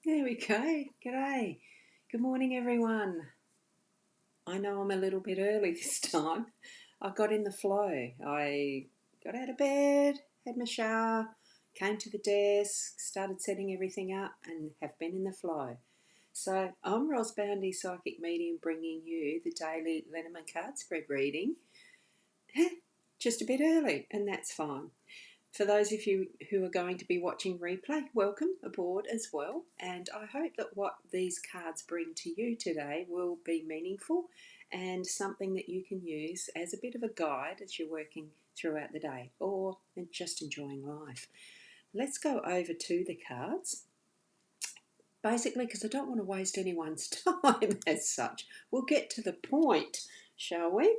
There we go. G'day. Good morning, everyone. I know I'm a little bit early this time. I got in the flow. I got out of bed, had my shower, came to the desk, started setting everything up, and have been in the flow. So I'm Ros Boundy, Psychic Medium, bringing you the daily Lenormand card spread reading. Just a bit early, and that's fine. For those of you who are going to be watching replay, welcome aboard as well. And I hope that what these cards bring to you today will be meaningful and something that you can use as a bit of a guide as you're working throughout the day or just enjoying life. Let's go over to the cards. Basically, because I don't want to waste anyone's time as such. We'll get to the point, shall we?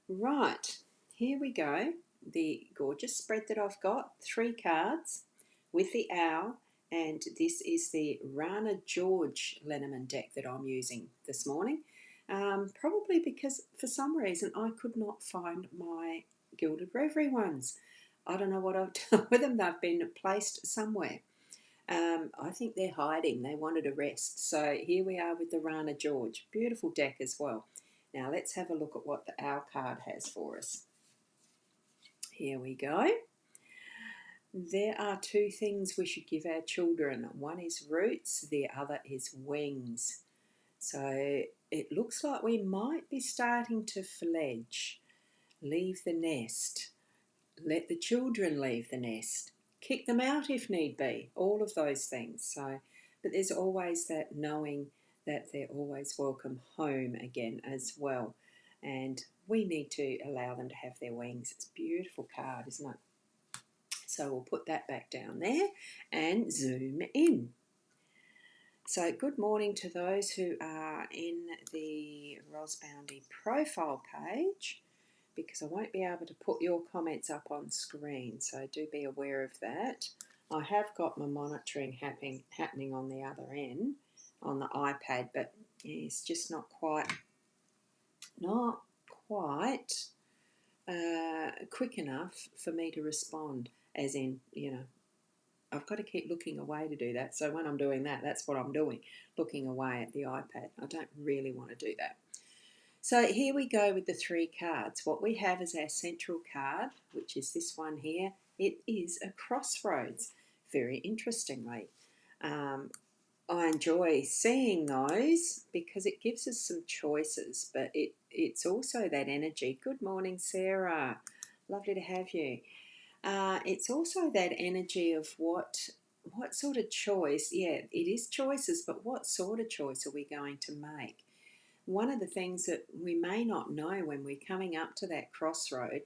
Right, here we go. The gorgeous spread that I've got, 3 cards with the owl, and this is the Rana George Lenormand deck that I'm using this morning. Probably because for some reason I could not find my Gilded Reverie ones. I don't know what I've done with them. They've been placed somewhere. I think they're hiding. They wanted a rest. So here we are with the Rana George. Beautiful deck as well. Now let's have a look at what the owl card has for us. Here we go. There are 2 things we should give our children. One is roots, the other is wings. So it looks like we might be starting to fledge. Leave the nest. Let the children leave the nest. Kick them out if need be. All of those things. So, but there's always that knowing that they're always welcome home again as well. And we need to allow them to have their wings. It's a beautiful card, isn't it? So we'll put that back down there and zoom in. So good morning to those who are in the Ros Boundy profile page, because I won't be able to put your comments up on screen, so do be aware of that. I have got my monitoring happening on the other end on the iPad, but it's just not quite quick enough for me to respond, as in, I've got to keep looking away to do that. So when I'm doing that, that's what I'm doing, looking away at the iPad. I don't really want to do that. So here we go with the 3 cards. What we have is our central card, which is this one here. It is a crossroads, very interestingly. I enjoy seeing those because it gives us some choices, but it's also that energy. Good morning, Sarah. Lovely to have you. It's also that energy of what sort of choice. Yeah, it is choices, but what sort of choice are we going to make? One of the things that we may not know when we're coming up to that crossroad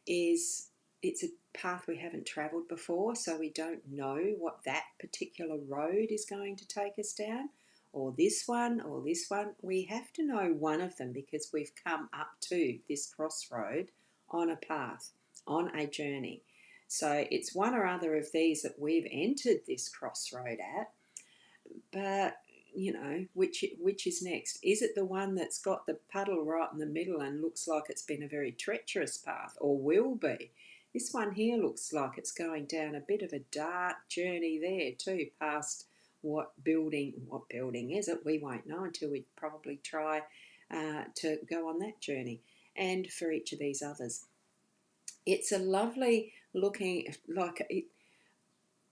is it's a path we haven't travelled before, so we don't know what that particular road is going to take us down, or this one, or this one. We have to know one of them because we've come up to this crossroad on a path, on a journey. So it's one or other of these that we've entered this crossroad at, but which is next? Is it the one that's got the puddle right in the middle and looks like it's been a very treacherous path, or will be? This one here looks like it's going down a bit of a dark journey there too, past what building is it? We won't know until we probably try to go on that journey. And for each of these others, it's a lovely looking,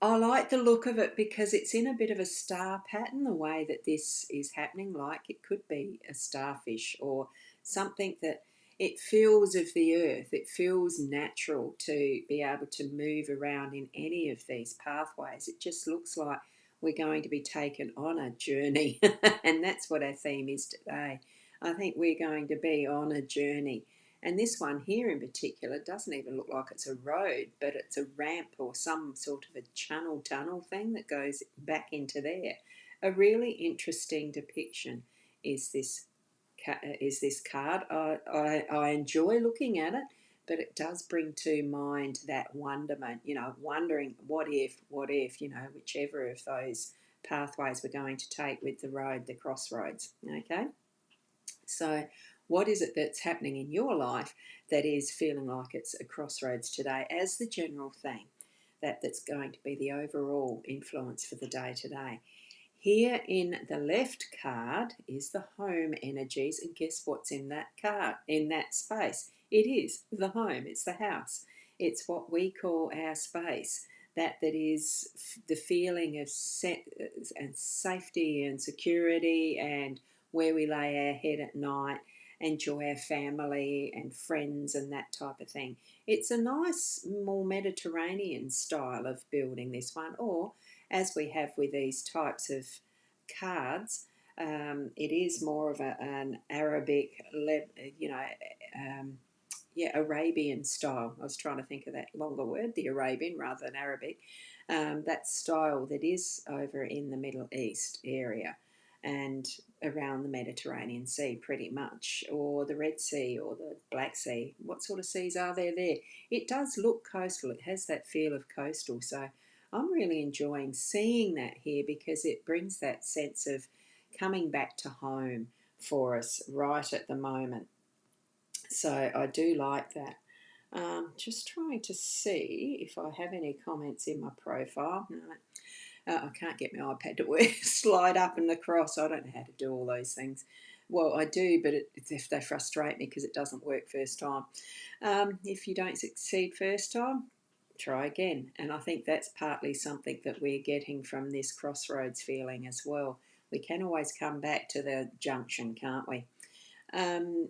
I like the look of it because it's in a bit of a star pattern, the way that this is happening. Like it could be a starfish or something that it feels of the earth. It feels natural to be able to move around in any of these pathways. It just looks like we're going to be taken on a journey. And that's what our theme is today. I think we're going to be on a journey. And this one here in particular doesn't even look like it's a road, but it's a ramp or some sort of a tunnel thing that goes back into there. A really interesting depiction is this card. I enjoy looking at it, but it does bring to mind that wonderment, wondering what if, whichever of those pathways we're going to take with the road, the crossroads, okay? So what is it that's happening in your life that is feeling like it's a crossroads today as the general theme? That's going to be the overall influence for the day today. Here in the left card is the home energies, and guess what's in that card, in that space? It is the home, it's the house. It's what we call our space. That is the feeling of and safety and security, and where we lay our head at night, enjoy our family and friends and that type of thing. It's a nice, more Mediterranean style of building, this one, or as we have with these types of cards, it is more of an Arabic, um, Arabian style. I was trying to think of that longer word, the Arabian rather than Arabic. That style that is over in the Middle East area and around the Mediterranean Sea, pretty much, or the Red Sea or the Black Sea. What sort of seas are there? It does look coastal. It has that feel of coastal. So I'm really enjoying seeing that here, because it brings that sense of coming back to home for us right at the moment. So I do like that. Just trying to see if I have any comments in my profile. No, I can't get my iPad to work. Slide up and across. I don't know how to do all those things. Well, I do, but if they frustrate me because it doesn't work first time. If you don't succeed first time, try again. And I think that's partly something that we're getting from this crossroads feeling as well. We can always come back to the junction, can't we?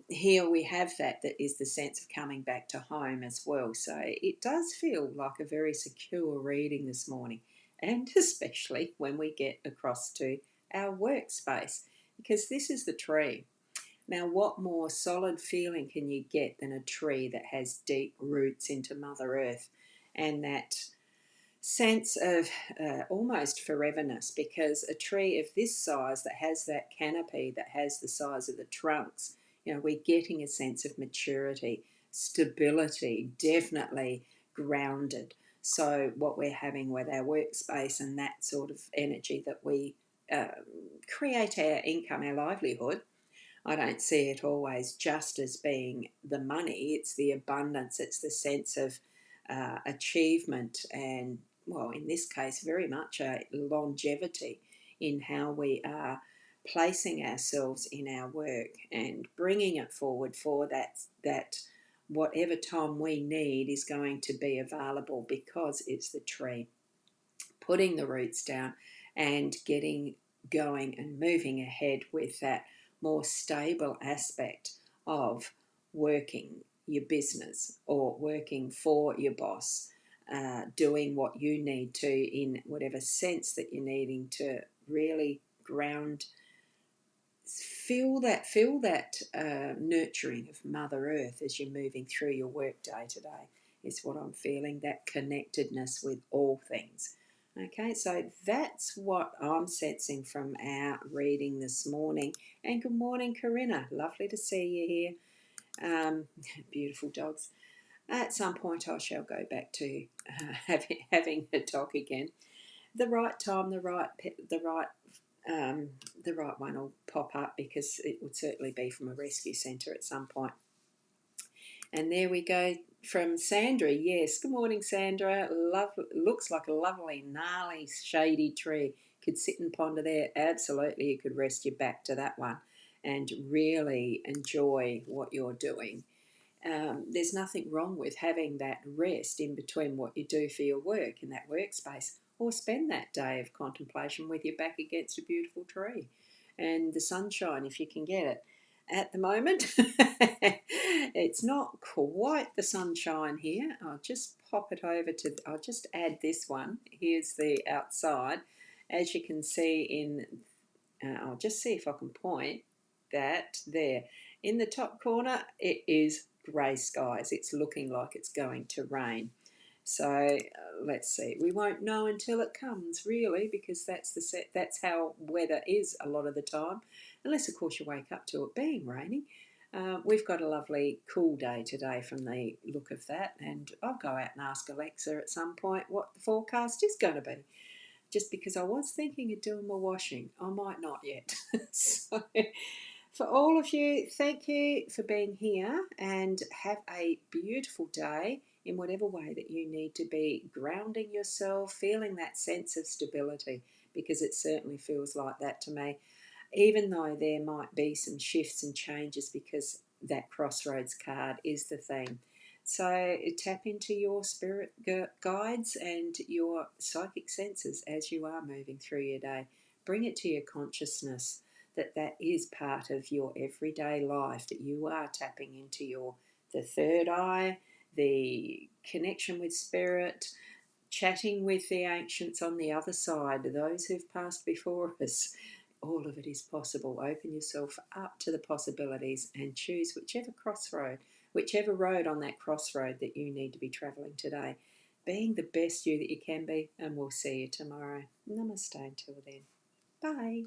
Here we have that is the sense of coming back to home as well. So it does feel like a very secure reading this morning, and especially when we get across to our workspace, because this is the tree. Now, what more solid feeling can you get than a tree that has deep roots into Mother Earth, and that sense of almost foreverness, because a tree of this size that has that canopy, that has the size of the trunks, we're getting a sense of maturity, stability, definitely grounded. So what we're having with our workspace and that sort of energy that we uh, create our income, our livelihood, I don't see it always just as being the money. It's the abundance, it's the sense of achievement, and, well, in this case, very much a longevity in how we are placing ourselves in our work and bringing it forward for that whatever time we need is going to be available, because it's the tree putting the roots down and getting going and moving ahead with that more stable aspect of working your business or working for your boss, doing what you need to in whatever sense that you're needing to really ground. Feel that nurturing of Mother Earth as you're moving through your work day to day, is what I'm feeling, that connectedness with all things. Okay, so that's what I'm sensing from our reading this morning. And good morning, Corinna. Lovely to see you here. Beautiful dogs. At some point, I shall go back to having a dog again. The right time, the right one will pop up, because it would certainly be from a rescue centre at some point. And there we go from Sandra. Yes, good morning, Sandra. Looks like a lovely, gnarly, shady tree. Could sit and ponder there. Absolutely, you could rest your back to that one and really enjoy what you're doing. There's nothing wrong with having that rest in between what you do for your work in that workspace, or spend that day of contemplation with your back against a beautiful tree and the sunshine if you can get it. At the moment, it's not quite the sunshine here. I'll just pop it over I'll just add this one. Here's the outside. As you can see I'll just see if I can point that there. In the top corner, it is grey skies. It's looking like it's going to rain. So let's see. We won't know until it comes, really, because that's how weather is a lot of the time, unless, of course, you wake up to it being rainy. We've got a lovely cool day today from the look of that, and I'll go out and ask Alexa at some point what the forecast is going to be, just because I was thinking of doing my washing. I might not yet. So for all of you, thank you for being here, and have a beautiful day in whatever way that you need to be grounding yourself, feeling that sense of stability, because it certainly feels like that to me, even though there might be some shifts and changes because that crossroads card is the theme. So tap into your spirit guides and your psychic senses as you are moving through your day. Bring it to your consciousness that that is part of your everyday life, that you are tapping into the third eye, the connection with spirit, chatting with the ancients on the other side, those who've passed before us. All of it is possible. Open yourself up to the possibilities and choose whichever road on that crossroad that you need to be travelling today, being the best you that you can be, and we'll see you tomorrow. Namaste until then. Bye.